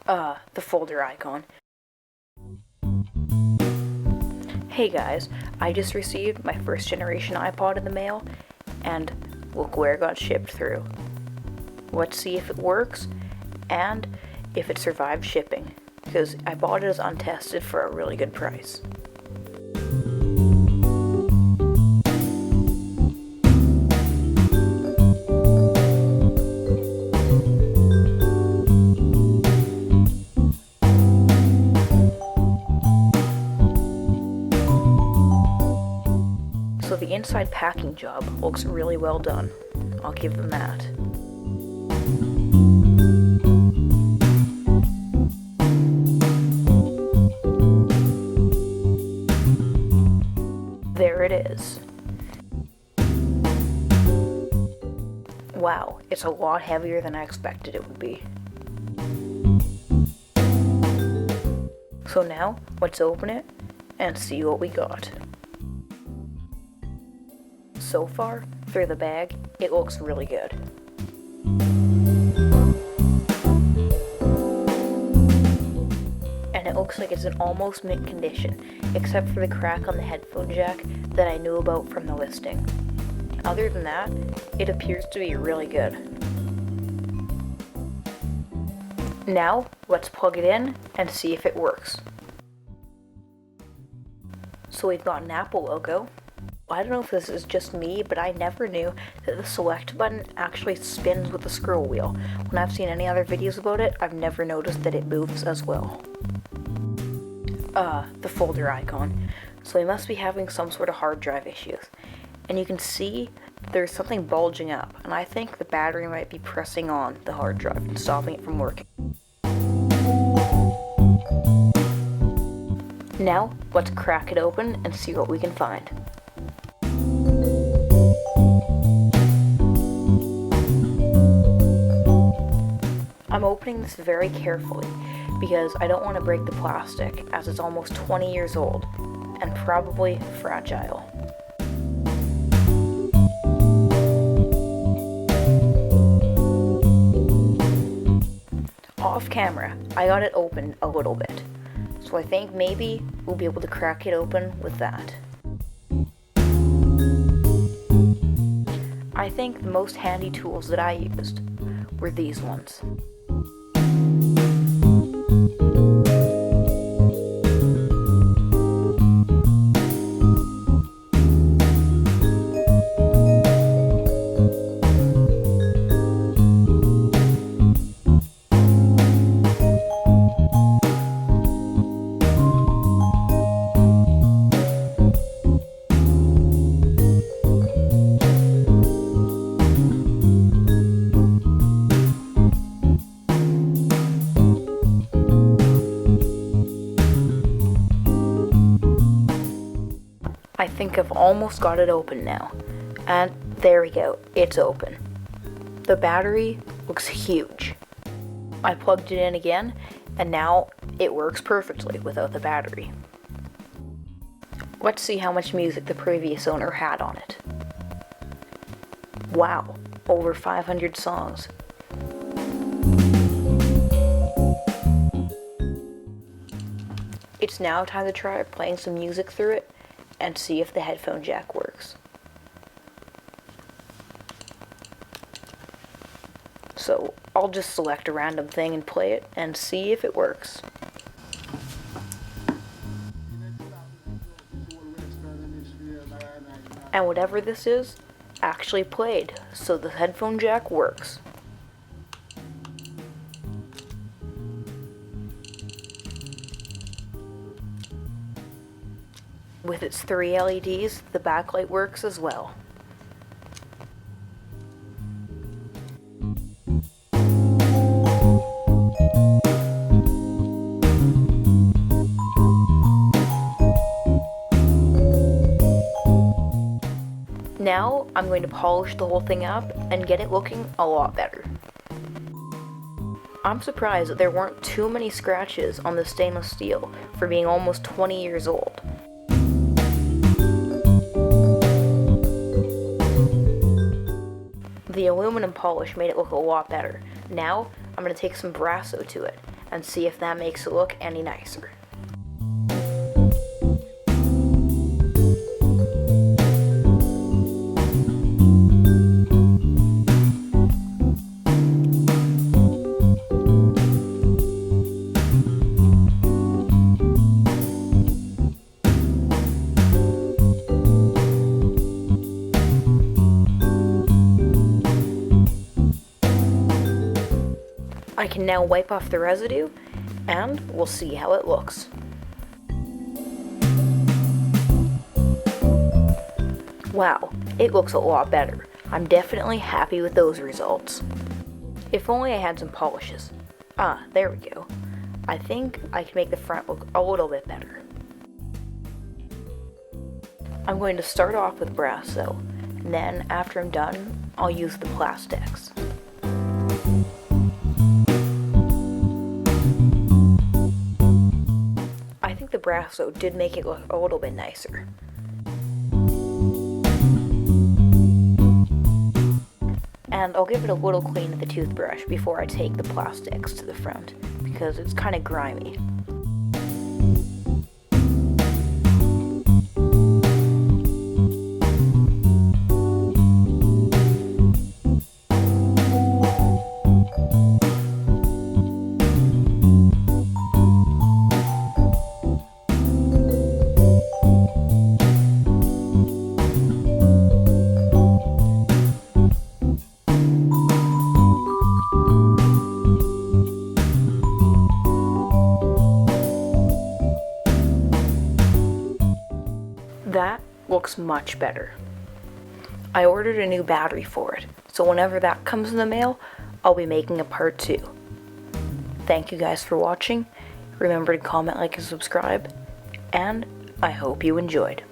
The folder icon. Hey guys, I just received my first generation iPod in the mail, and look where it got shipped through. Let's see if it works, and if it survived shipping, because I bought it as untested for a really good price. So the inside packing job looks really well done. I'll give them that. There it is. Wow, it's a lot heavier than I expected it would be. So now, let's open it and see what we got. So far, through the bag, it looks really good. And it looks like it's in almost mint condition, except for the crack on the headphone jack that I knew about from the listing. Other than that, it appears to be really good. Now, let's plug it in and see if it works. So we've got an Apple logo. I don't know if this is just me, but I never knew that the select button actually spins with the scroll wheel. When I've seen any other videos about it, I've never noticed that it moves as well. The folder icon. So we must be having some sort of hard drive issues. And you can see there's something bulging up, and I think the battery might be pressing on the hard drive and stopping it from working. Now, let's crack it open and see what we can find. I'm opening this very carefully because I don't want to break the plastic, as it's almost 20 years old and probably fragile. Off camera, I got it open a little bit, so I think maybe we'll be able to crack it open with that. I think the most handy tools that I used were these ones. I think I've almost got it open now. And there we go, it's open. The battery looks huge. I plugged it in again, and now it works perfectly without the battery. Let's see how much music the previous owner had on it. Wow, over 500 songs. It's now time to try playing some music through it and see if the headphone jack works. So I'll just select a random thing and play it and see if it works. And whatever this is, actually played, so the headphone jack works. With its 3 LEDs, the backlight works as well. Now, I'm going to polish the whole thing up and get it looking a lot better. I'm surprised that there weren't too many scratches on the stainless steel for being almost 20 years old. The aluminum polish made it look a lot better. Now, I'm going to take some Brasso to it and see if that makes it look any nicer. I can now wipe off the residue, and we'll see how it looks. Wow, it looks a lot better. I'm definitely happy with those results. If only I had some polishes. Ah, there we go. I think I can make the front look a little bit better. I'm going to start off with brass though, and then after I'm done, I'll use the plastics. I think the brass though did make it look a little bit nicer. And I'll give it a little clean with the toothbrush before I take the plastics to the front, because it's kind of grimy. That looks much better. I ordered a new battery for it, so whenever that comes in the mail, I'll be making a part 2. Thank you guys for watching. Remember to comment, like, and subscribe, and I hope you enjoyed.